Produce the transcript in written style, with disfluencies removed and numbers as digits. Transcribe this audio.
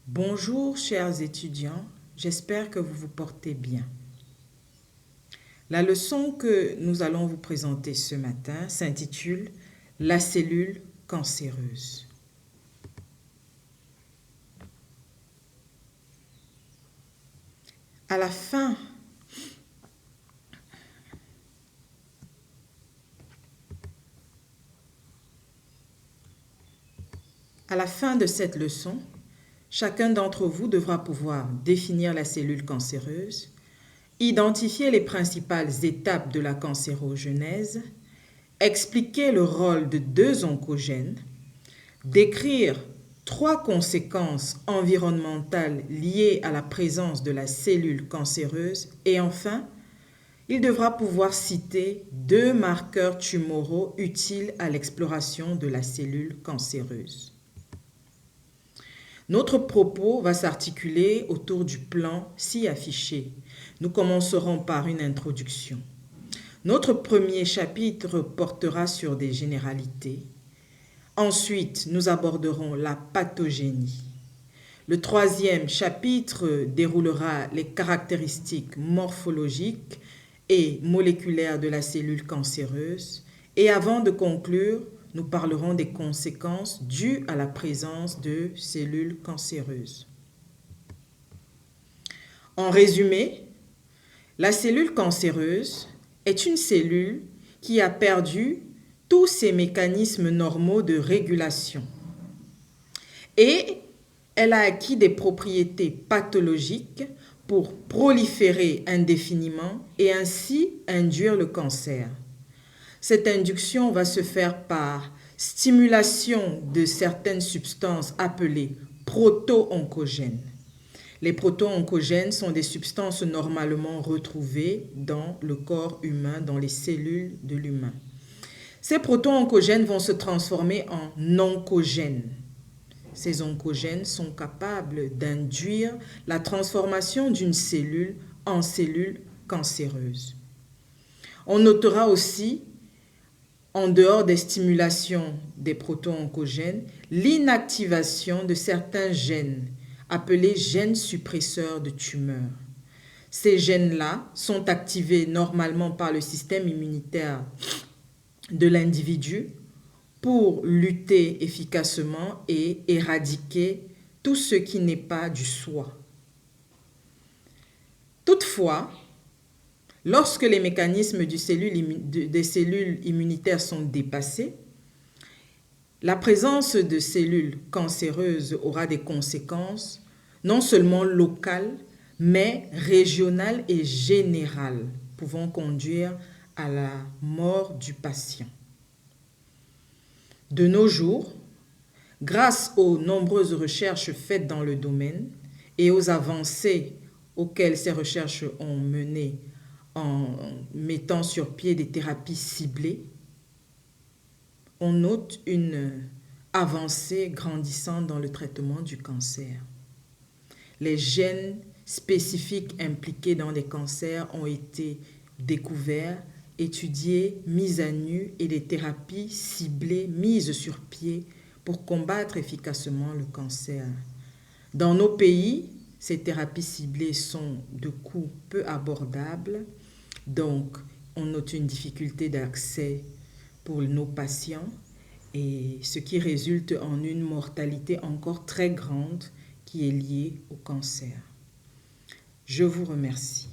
Bonjour chers étudiants, j'espère que vous vous portez bien. La leçon que nous allons vous présenter ce matin s'intitule « La cellule cancéreuse ». À la fin de cette leçon, chacun d'entre vous devra pouvoir définir la cellule cancéreuse, identifier les principales étapes de la cancérogenèse, expliquer le rôle de deux oncogènes, décrire 3 conséquences environnementales liées à la présence de la cellule cancéreuse et enfin, il devra pouvoir citer 2 marqueurs tumoraux utiles à l'exploration de la cellule cancéreuse. Notre propos va s'articuler autour du plan ci affiché. Nous commencerons par une introduction. Notre premier chapitre portera sur des généralités. Ensuite, nous aborderons la pathogénie. Le troisième chapitre déroulera les caractéristiques morphologiques et moléculaires de la cellule cancéreuse. Et avant de conclure, nous parlerons des conséquences dues à la présence de cellules cancéreuses. En résumé, la cellule cancéreuse est une cellule qui a perdu tous ses mécanismes normaux de régulation et elle a acquis des propriétés pathologiques pour proliférer indéfiniment et ainsi induire le cancer. Cette induction va se faire par stimulation de certaines substances appelées proto-oncogènes. Les proto-oncogènes sont des substances normalement retrouvées dans le corps humain, dans les cellules de l'humain. Ces proto-oncogènes vont se transformer en oncogènes. Ces oncogènes sont capables d'induire la transformation d'une cellule en cellule cancéreuse. On notera aussi, en dehors des stimulations des proto-oncogènes, l'inactivation de certains gènes appelés gènes suppresseurs de tumeurs. Ces gènes-là sont activés normalement par le système immunitaire de l'individu pour lutter efficacement et éradiquer tout ce qui n'est pas du soi. Toutefois, lorsque les mécanismes des cellules immunitaires sont dépassés, la présence de cellules cancéreuses aura des conséquences non seulement locales, mais régionales et générales, pouvant conduire à la mort du patient. De nos jours, grâce aux nombreuses recherches faites dans le domaine et aux avancées auxquelles ces recherches ont mené en mettant sur pied des thérapies ciblées, on note une avancée grandissante dans le traitement du cancer. Les gènes spécifiques impliqués dans les cancers ont été découverts, étudiés, mis à nu et des thérapies ciblées mises sur pied pour combattre efficacement le cancer. Dans nos pays, ces thérapies ciblées sont de coût peu abordables, donc on note une difficulté d'accès pour nos patients et ce qui résulte en une mortalité encore très grande qui est liée au cancer. Je vous remercie.